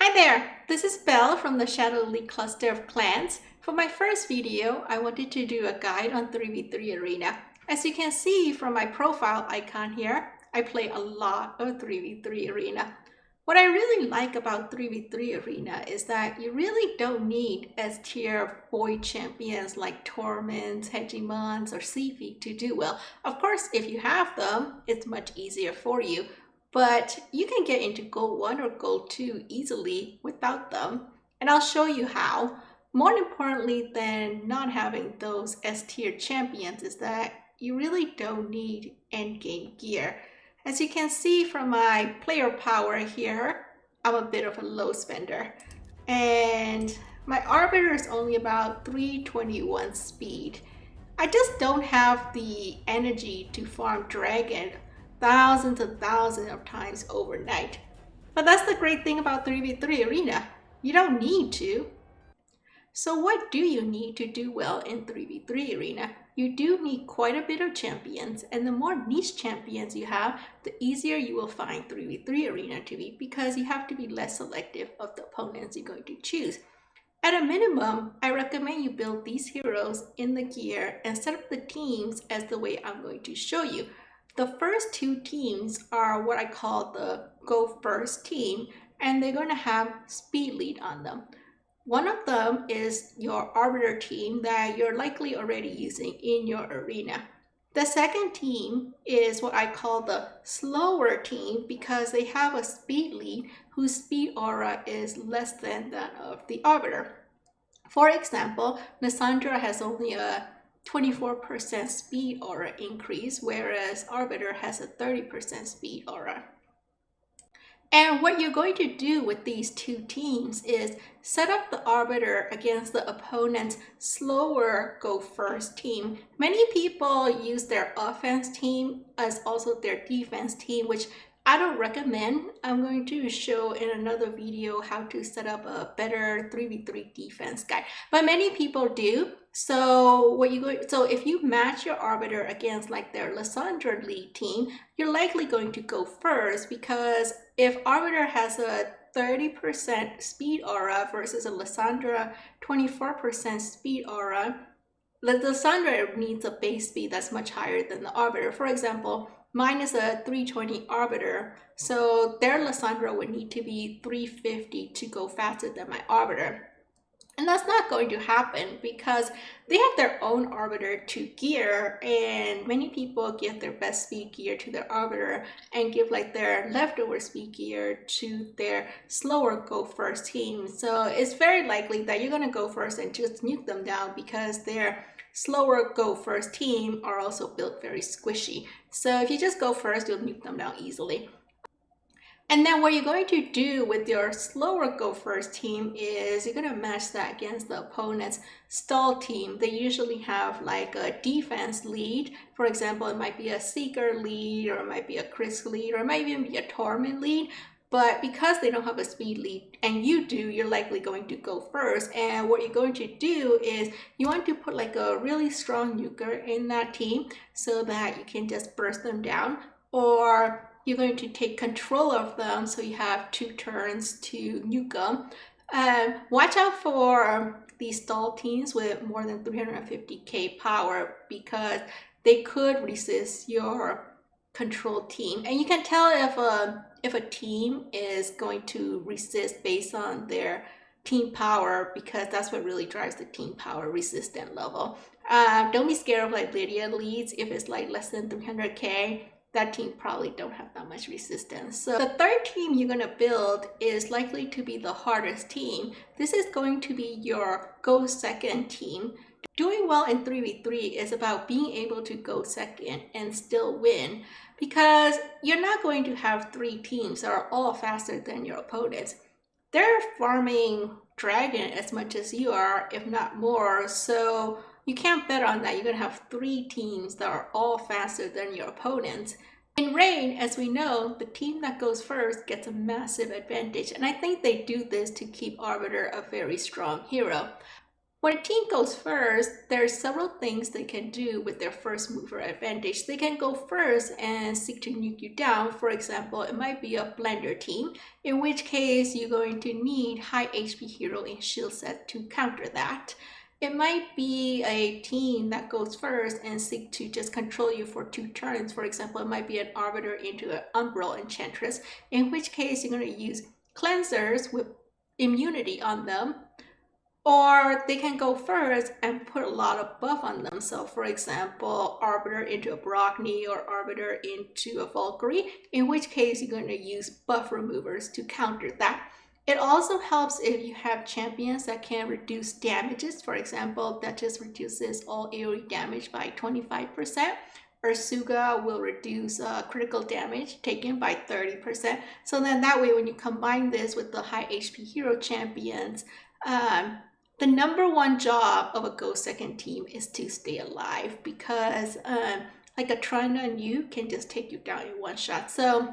Hi there, this is Belle from the Shadow League cluster of clans. For my first video, I wanted to do a guide on 3v3 Arena. As you can see from my profile icon here, I play a lot of 3v3 Arena. What I really like about 3v3 Arena is that you really don't need S-tier void champions like Tormins, Hegemons, or Seafeet to do well. Of course, if you have them, it's much easier for you. But you can get into Gold 1 or Gold 2 easily without them, and I'll show you how. More importantly than not having those S-tier champions is that you really don't need endgame gear. As you can see from my player power here, I'm a bit of a low spender. And my Arbiter is only about 321 speed. I just don't have the energy to farm Dragon thousands and thousands of times overnight. But that's the great thing about 3v3 Arena. You don't need to. So what do you need to do well in 3v3 Arena? You do need quite a bit of champions, and the more niche champions you have, the easier you will find 3v3 Arena to be, because you have to be less selective of the opponents you're going to choose. At a minimum, I recommend you build these heroes in the gear and set up the teams as the way I'm going to show you. The first two teams are what I call the go first team, and they're going to have speed lead on them. One of them is your Arbiter team that you're likely already using in your arena. The second team is what I call the slower team, because they have a speed lead whose speed aura is less than that of the Arbiter. For example, Lissandra has only a 24% speed aura increase, whereas Arbiter has a 30% speed aura. And what you're going to do with these two teams is set up the Arbiter against the opponent's slower go first team. Many people use their offense team as also their defense team, which I don't recommend. I'm going to show in another video how to set up a better 3v3 defense guide, but many people do. So if you match your Arbiter against like their Lissandra lead team, you're likely going to go first, because if Arbiter has a 30% speed aura versus a Lissandra 24% speed aura, the Lissandra needs a base speed that's much higher than the Arbiter. For example, mine is a 320 Arbiter, so their Lissandra would need to be 350 to go faster than my Arbiter. And that's not going to happen because they have their own Arbiter to gear, and many people give their best speed gear to their Arbiter and give like their leftover speed gear to their slower go first team. So it's very likely that you're going to go first and just nuke them down, because their slower go first team are also built very squishy. So if you just go first, you'll nuke them down easily. And then what you're going to do with your slower go first team is you're going to match that against the opponent's stall team. They usually have like a defense lead. For example, it might be a Seeker lead, or it might be a Chris lead, or it might even be a Tormin lead. But because they don't have a speed lead and you do, you're likely going to go first. And what you're going to do is you want to put like a really strong nuker in that team so that you can just burst them down, or you're going to take control of them so you have 2 turns to nuke them. Watch out for these stall teams with more than 350k power, because they could resist your control team. And you can tell if a team is going to resist based on their team power, because that's what really drives the team power resistant level. Don't be scared of like Lydia leads. If it's like less than 300k, that team probably don't have that much resistance. So the third team you're going to build is likely to be the hardest team. This is going to be your go second team. Doing well in 3v3 is about being able to go second and still win, because you're not going to have 3 teams that are all faster than your opponents. They're farming Dragon as much as you are, if not more, so you can't bet on that. You're going to have 3 teams that are all faster than your opponents. In raid, as we know, the team that goes first gets a massive advantage, and I think they do this to keep Arbiter a very strong hero. When a team goes first, there are several things they can do with their first mover advantage. They can go first and seek to nuke you down. For example, it might be a blender team, in which case you're going to need high HP hero and shield set to counter that. It might be a team that goes first and seek to just control you for 2 turns. For example, it might be an Arbiter into an Umbral Enchantress, in which case you're going to use cleansers with immunity on them. Or they can go first and put a lot of buff on themselves. For example, Arbiter into a Brockney or Arbiter into a Valkyrie, in which case you're going to use buff removers to counter that. It also helps if you have champions that can reduce damages. For example, that just reduces all AoE damage by 25%. Ursuga will reduce critical damage taken by 30%. So then that way, when you combine this with the high HP hero champions, the #1 job of a Go Second team is to stay alive, because like a Trunda and you can just take you down in one shot. So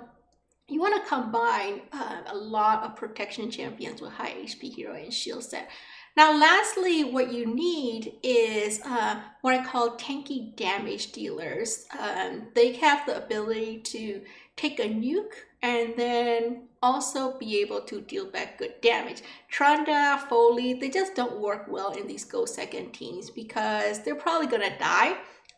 you want to combine a lot of protection champions with high HP hero and shield set. Now, lastly, what you need is what I call tanky damage dealers. They have the ability to take a nuke and then also be able to deal back good damage. Trunda, Foley, they just don't work well in these Go Second teams because they're probably gonna die,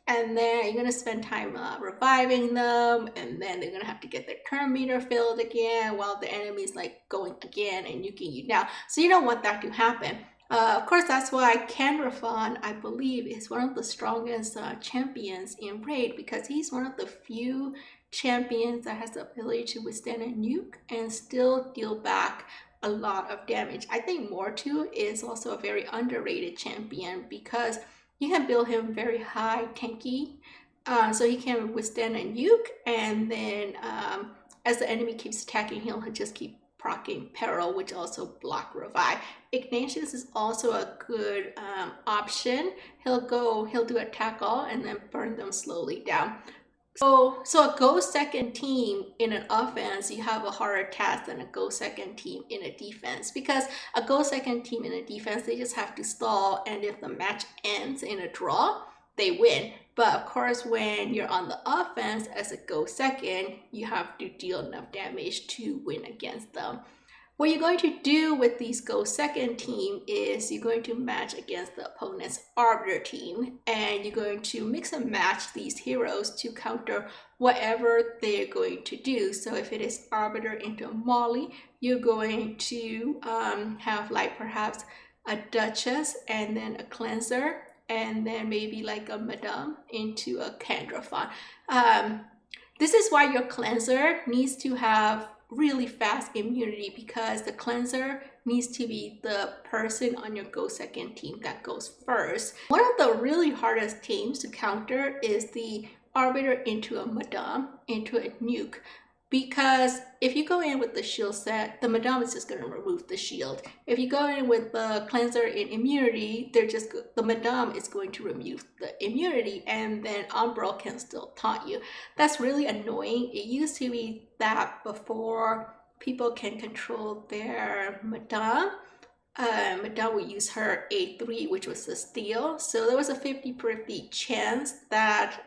and then you're gonna spend time reviving them, and then they're gonna have to get their turn meter filled again while the enemy's like going again and nuking you down. So you don't want that to happen. Of course, that's why Kenrafon, I believe, is one of the strongest champions in Raid, because he's one of the few champions that has the ability to withstand a nuke and still deal back a lot of damage. I think Mortu is also a very underrated champion because you can build him very high tanky, so he can withstand a nuke, and then as the enemy keeps attacking, he'll just keep proccing Peril, which also block revive. Ignatius is also a good option. He'll do attack all and then burn them slowly down. So a Go Second team in an offense, you have a harder task than a Go Second team in a defense, because a Go Second team in a defense, they just have to stall, and if the match ends in a draw, they win. But of course, when you're on the offense as a Go Second, you have to deal enough damage to win against them. What you're going to do with these Go Second team is you're going to match against the opponent's Arbiter team, and you're going to mix and match these heroes to counter whatever they're going to do. So if it is Arbiter into Molly, you're going to have like perhaps a Duchess and then a Cleanser, and then maybe like a Madame into a Kenrafon. This is why your Cleanser needs to have really fast immunity, because the Cleanser needs to be the person on your Go Second team that goes first. One of the really hardest teams to counter is the Arbiter into a Madame into a nuke, because if you go in with the shield set, the Madame is just going to remove the shield. If you go in with the Cleanser in immunity, the Madame is going to remove the immunity, and then Umbral can still taunt you. That's really annoying. It used to be that before people can control their Madame, Madame would use her A3, which was the steal. So there was a 50-50 chance that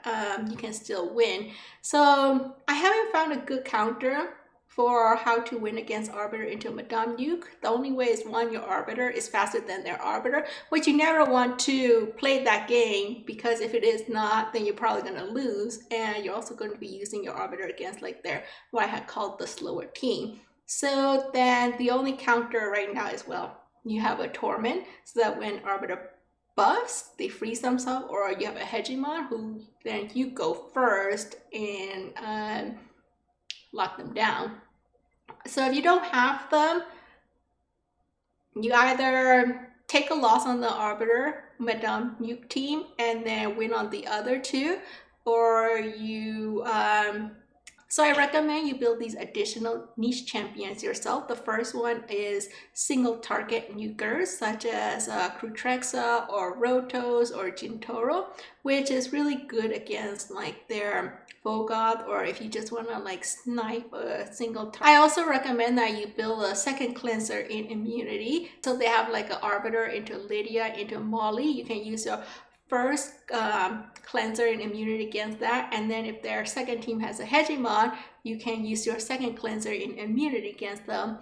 you can still win. So I haven't found a good counter for how to win against Arbiter into Madame nuke. The only way is, one, your Arbiter is faster than their Arbiter, which you never want to play that game, because if it is not, then you're probably going to lose, and you're also going to be using your Arbiter against like their, what I had called the slower team. So then the only counter right now is, well, you have a Tormin, so that when Arbiter buffs, they freeze themselves, or you have a Hegemon who then you go first and lock them down. So if you don't have them, you either take a loss on the Arbiter Madame nuke team and then win on the other two, or you So I recommend you build these additional niche champions yourself. The first one is single target nukers such as Krutrexa or Rotos or Jintoro, which is really good against like their Vogoth, or if you just want to like snipe a single target. I also recommend that you build a second cleanser in immunity. So they have like an Arbiter into Lydia, into Molly. You can use your first cleanser and immunity against that, and then if their second team has a Hegemon, you can use your second cleanser in immunity against them.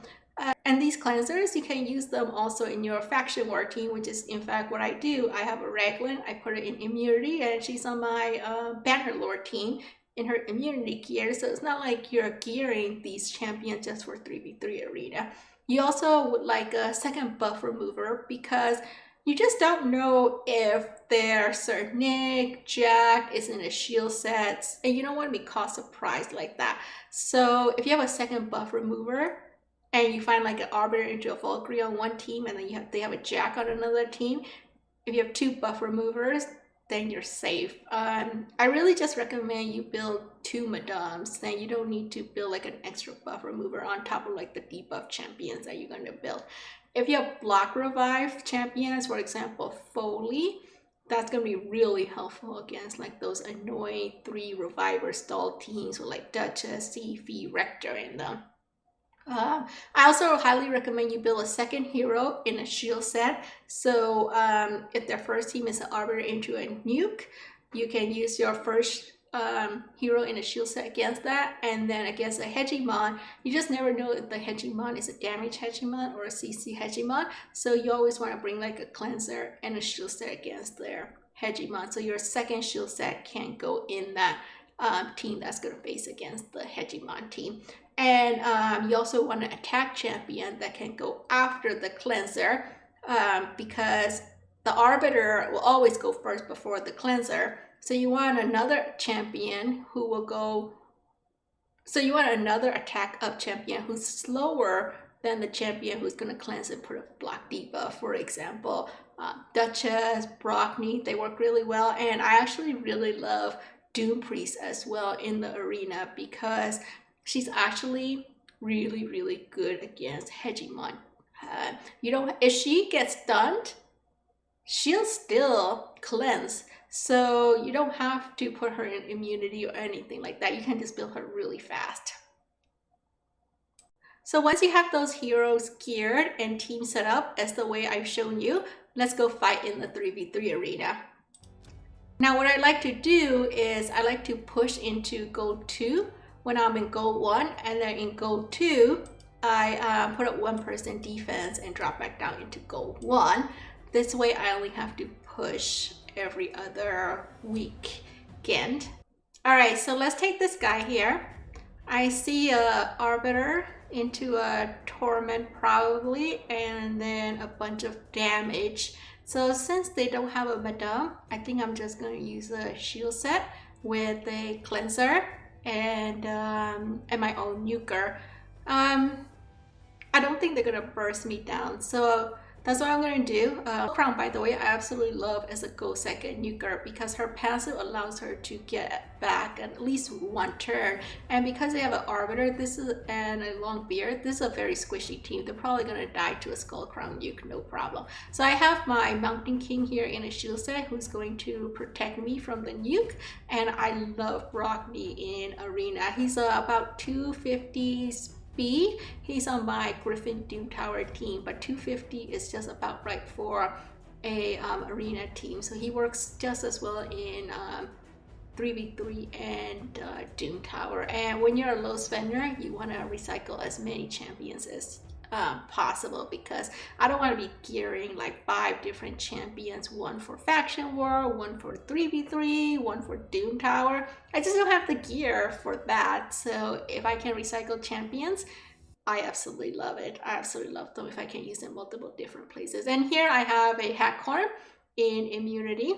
And these cleansers, you can use them also in your faction war team, which is in fact what I do. I have a Raglan, I put her in immunity, and she's on my Bannerlord team in her immunity gear. So it's not like you're gearing these champions just for 3v3 arena. You also would like a second buff remover, because you just don't know if their Sir Nick, Jack is in a shield sets, and you don't want to be caught surprised like that. So if you have a second buff remover and you find like an Arbiter into a Valkyrie on one team, and then they have a Jack on another team, if you have two buff removers, then you're safe. I really just recommend you build two Madames. Then you don't need to build like an extra buff remover on top of like the debuff champions that you're going to build. If you have block revive champions, for example, Foley, that's going to be really helpful against like those annoying 3 reviver stall teams with like Duchess, Seifi, Rector in them. I also highly recommend you build a second hero in a shield set. So if their first team is an Arbiter into a nuke, you can use your first hero in a shield set against that, and then against a Hegemon, you just never know if the Hegemon is a damage Hegemon or a CC Hegemon, so you always want to bring like a cleanser and a shield set against their Hegemon, so your second shield set can go in that team that's going to face against the Hegemon team. And you also want an attack champion that can go after the cleanser, because the Arbiter will always go first before the cleanser. So you want another champion who will go, so you want another attack up champion who's slower than the champion who's going to cleanse and put a block debuff. For example, Duchess, Brockney, they work really well. And I actually really love Doom Priest as well in the arena, because she's actually really, really good against Hegemon. You know, if she gets stunned, she'll still cleanse. So you don't have to put her in immunity or anything like that. You can just build her really fast. So once you have those heroes geared and team set up as the way I've shown you, let's go fight in the 3v3 arena. Now what I like to do is I like to push into gold 2 when I'm in gold 1, and then in gold 2, I put up 1% defense and drop back down into gold 1. This way I only have to push every other weekend. All right, so let's take this guy here. I see a Arbiter into a Torment probably, and then a bunch of damage. So since they don't have a Madame, I think I'm just going to use a shield set with a cleanser and my own nuker. I don't think they're going to burst me down, so that's what I'm going to do. Crown, by the way, I absolutely love as a go second nuker, because her passive allows her to get back at least one turn. And because they have an Arbiter and a long beard, this is a very squishy team. They're probably going to die to a Skull Crown nuke, no problem. So I have my Mountain King here in a shield set who's going to protect me from the nuke. And I love Brockney in arena. He's about 250 speed. He's on my Griffin Doom Tower team, but 250 is just about right for a arena team. So he works just as well in 3v3 and Doom Tower. And when you're a low spender, you want to recycle as many champions as possible, because I don't want to be gearing like 5 different champions, one for faction war, one for 3v3, one for Doom Tower. I just don't have the gear for that. So if I can recycle champions, I absolutely love it. I absolutely love them if I can use them multiple different places. And here I have a Hackhorn in immunity,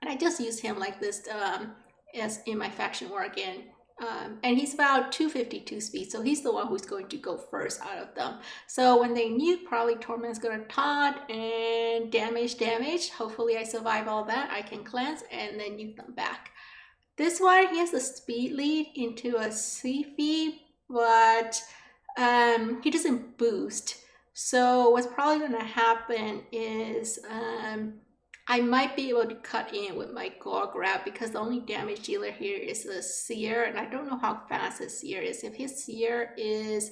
and I just use him like this as in my faction war again. And he's about 252 speed, so he's the one who's going to go first out of them. So when they nuke, probably Tormin's gonna taunt and damage. Hopefully I survive all that. I can cleanse and then nuke them back. This one, he has a speed lead into a Seafy, but he doesn't boost. So what's probably going to happen is I might be able to cut in with my Gore Grab because the only damage dealer here is a Seer, and I don't know how fast his Seer is. If his Seer is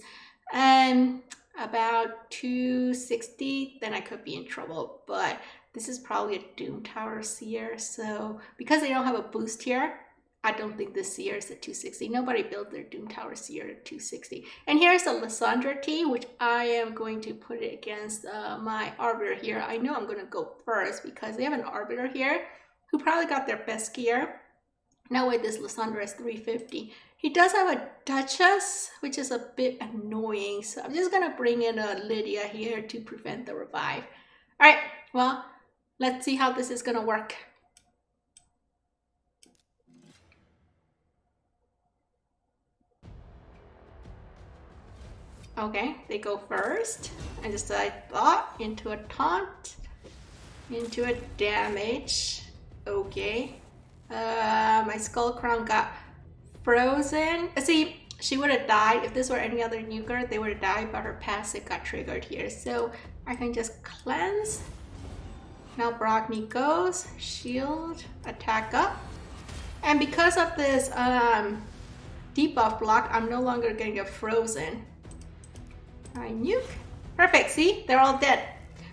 about 260, then I could be in trouble, but this is probably a Doom Tower Seer, so because they don't have a boost here, I don't think this Seer is at 260. Nobody built their Doom Tower Seer at 260. And here's a Lysandra T, which I am going to put it against my Arbiter here. I know I'm going to go first because they have an Arbiter here who probably got their best gear. Now with this Lysandra is 350. He does have a Duchess, which is a bit annoying. So I'm just going to bring in a Lydia here to prevent the revive. All right, well, let's see how this is going to work. Okay, they go first. I decide thought into a taunt, into a damage. Okay. My Skull Crown got frozen. See, she would have died. If this were any other nuker, they would have died, but her passive got triggered here. So I can just cleanse. Now Brogni goes, shield, attack up. And because of this debuff block, I'm no longer gonna get frozen. I nuke. Perfect, see? They're all dead.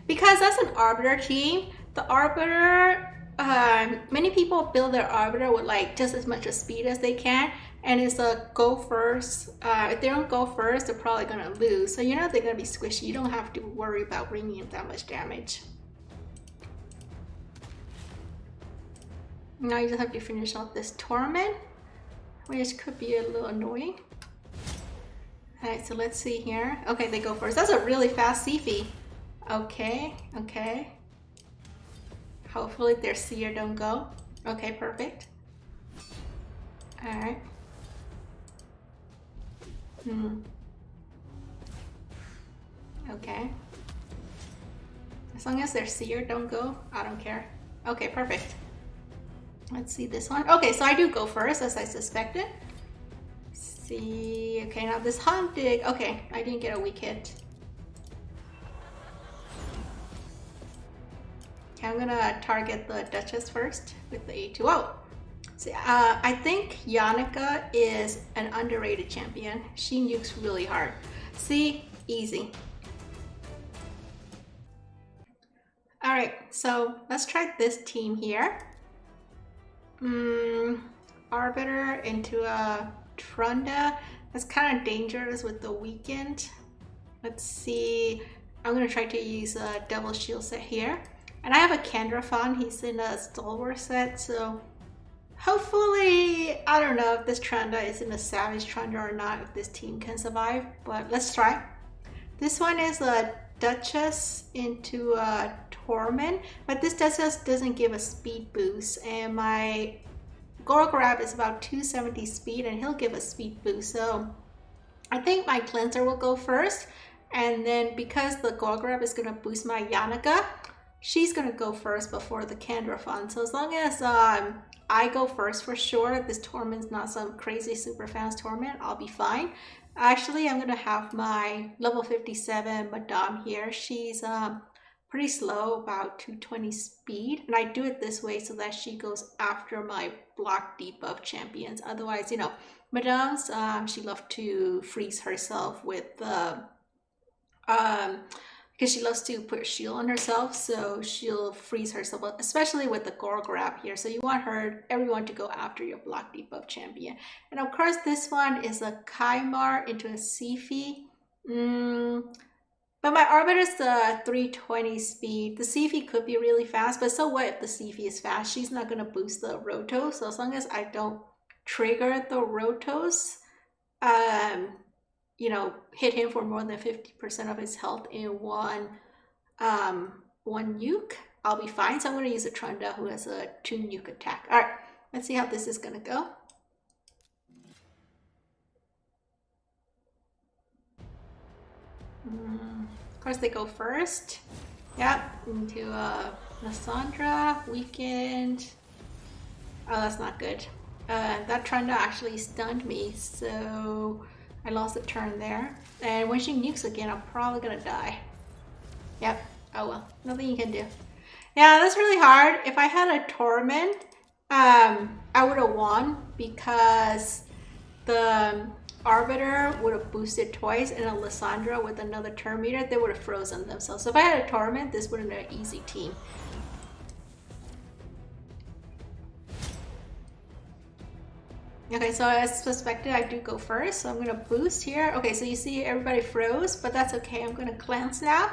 Because that's an Arbiter team, the Arbiter, many people build their Arbiter with like just as much speed as they can, and it's a go first. If they don't go first, they're probably gonna lose. So you know they're gonna be squishy. You don't have to worry about bringing in that much damage. Now you just have to finish off this Tormin, which could be a little annoying. Alright, so let's see here. Okay, they go first. That's a really fast Seafy. Okay, okay. Hopefully their Seer don't go. Okay, perfect. Alright. Okay. As long as their Seer don't go, I don't care. Okay, perfect. Let's see this one. Okay, so I do go first, as I suspected. See, okay, now this Haunted. Okay, I didn't get a weak hit. Okay, I'm gonna target the Duchess first with the A2O. See, I think Yannicka is an underrated champion. She nukes really hard. See, easy. All right, so let's try this team here. Arbiter into a Trunda. That's kind of dangerous with the weekend. Let's see. I'm gonna try to use a double shield set here. And I have a Candrafon. He's in a Stalwart set, so hopefully, I don't know if this Trunda is in a Savage Trunda or not, if this team can survive, but let's try. This one is a Duchess into a Tormin, but this Duchess doesn't give a speed boost, and my Gore Grab is about 270 speed, and he'll give a speed boost. So I think my Cleanser will go first, and then because the Gore Grab is going to boost my Yannicka, she's going to go first before the Candrafon. So as long as I go first for sure, this Tormint's not some crazy super fast Torment, I'll be fine. Actually, I'm going to have my level 57 Madame here. She's pretty slow, about 220 speed, and I do it this way so that she goes after my block debuff champions. Otherwise, you know, Madame's she loves to freeze herself with because she loves to put shield on herself, so she'll freeze herself, especially with the Gore Grab here. So you want everyone to go after your block debuff champion. And of course, this one is a Kaimar into a Seafy. But my Arbiter's 320 speed. The Seafy could be really fast, but so what if the Seafy is fast? She's not going to boost the Roto, so as long as I don't trigger the Rotos, you know, hit him for more than 50% of his health in one nuke, I'll be fine. So I'm going to use a Trunda who has a 2 nuke attack. All right, let's see how this is going to go. Of course, they go first. Yep, into Lysandra, Weekend. Oh, that's not good. That Trunda actually stunned me, so I lost a turn there. And when she nukes again, I'm probably gonna die. Yep. Oh well, nothing you can do. Yeah, that's really hard. If I had a Torment, I would have won because the Arbiter would have boosted twice, and Alessandra with another turn meter, they would have frozen themselves. So if I had a Torment, this would have been an easy team. Okay, so as suspected, I do go first, so I'm gonna boost here. Okay, so you see everybody froze, but that's okay. I'm gonna cleanse now.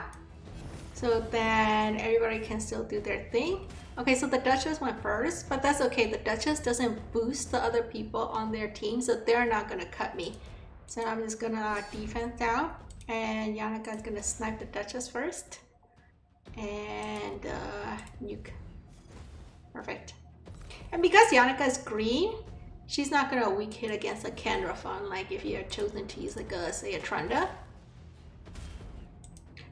So then everybody can still do their thing. Okay, so the Duchess went first, but that's okay. The Duchess doesn't boost the other people on their team, so they're not gonna cut me. So I'm just gonna defense down, and Yannika's gonna snipe the Duchess first. And nuke. Perfect. And because Yannika is green, she's not gonna weak hit against a Kendrafon, like if you're chosen to use like a, say, a Trunda.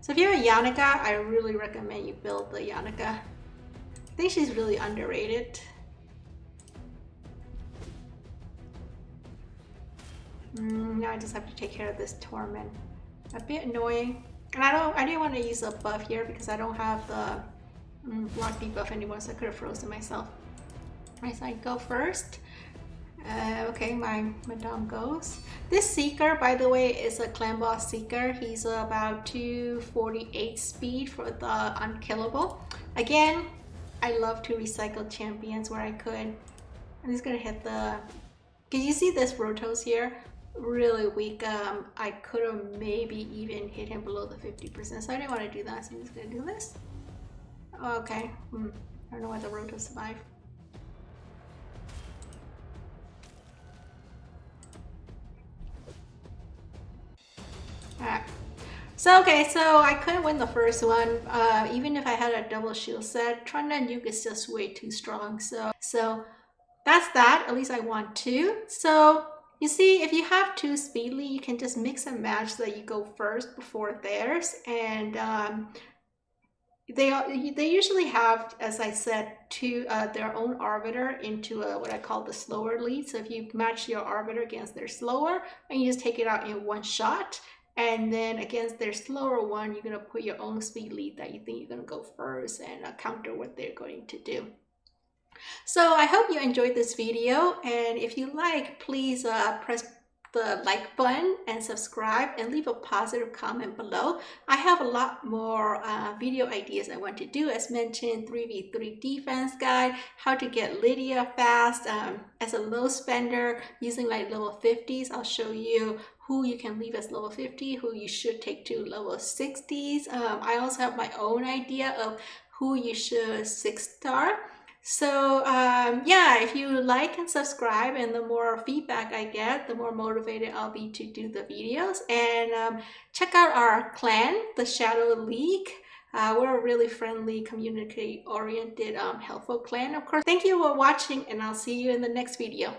So if you're a Yannika, I really recommend you build the Yannika. I think she's really underrated. Now I just have to take care of this Tormin. A bit annoying. And I didn't want to use a buff here because I don't have the block debuff anymore, so I could have frozen myself. Right, so I go first. Okay, my Madame goes. This Seeker, by the way, is a clan boss Seeker. He's about 248 speed for the unkillable. Again, I love to recycle champions where I could. I'm just gonna hit the... Can you see this Rotos here? Really weak. I could have maybe even hit him below the 50%, so I didn't want to do that, so I'm just gonna do this. Okay, I don't know why the Rotos survived. Alright. So, okay, so I couldn't win the first one. Even if I had a double shield set, Trunda and Nuke is just way too strong. So that's that. At least I won two. So you see, if you have two Speedly, you can just mix and match so that you go first before theirs. And they usually have, as I said, their own Arbiter into what I call the slower lead. So if you match your Arbiter against their slower, and you just take it out in one shot. And then against their slower one, you're going to put your own speed lead that you think you're going to go first and counter what they're going to do. So I hope you enjoyed this video. And if you like, please press the like button and subscribe and leave a positive comment below. I have a lot more video ideas I want to do. As mentioned, 3v3 defense guide, how to get Lydia fast as a low spender using like level 50s. I'll show you who you can leave as level 50, who you should take to level 60s. I also have my own idea of who you should 6-star. So yeah, if you like and subscribe, and the more feedback I get, the more motivated I'll be to do the videos. And check out our clan, the Shadow League. We're a really friendly, community-oriented, helpful clan, of course. Thank you for watching, and I'll see you in the next video.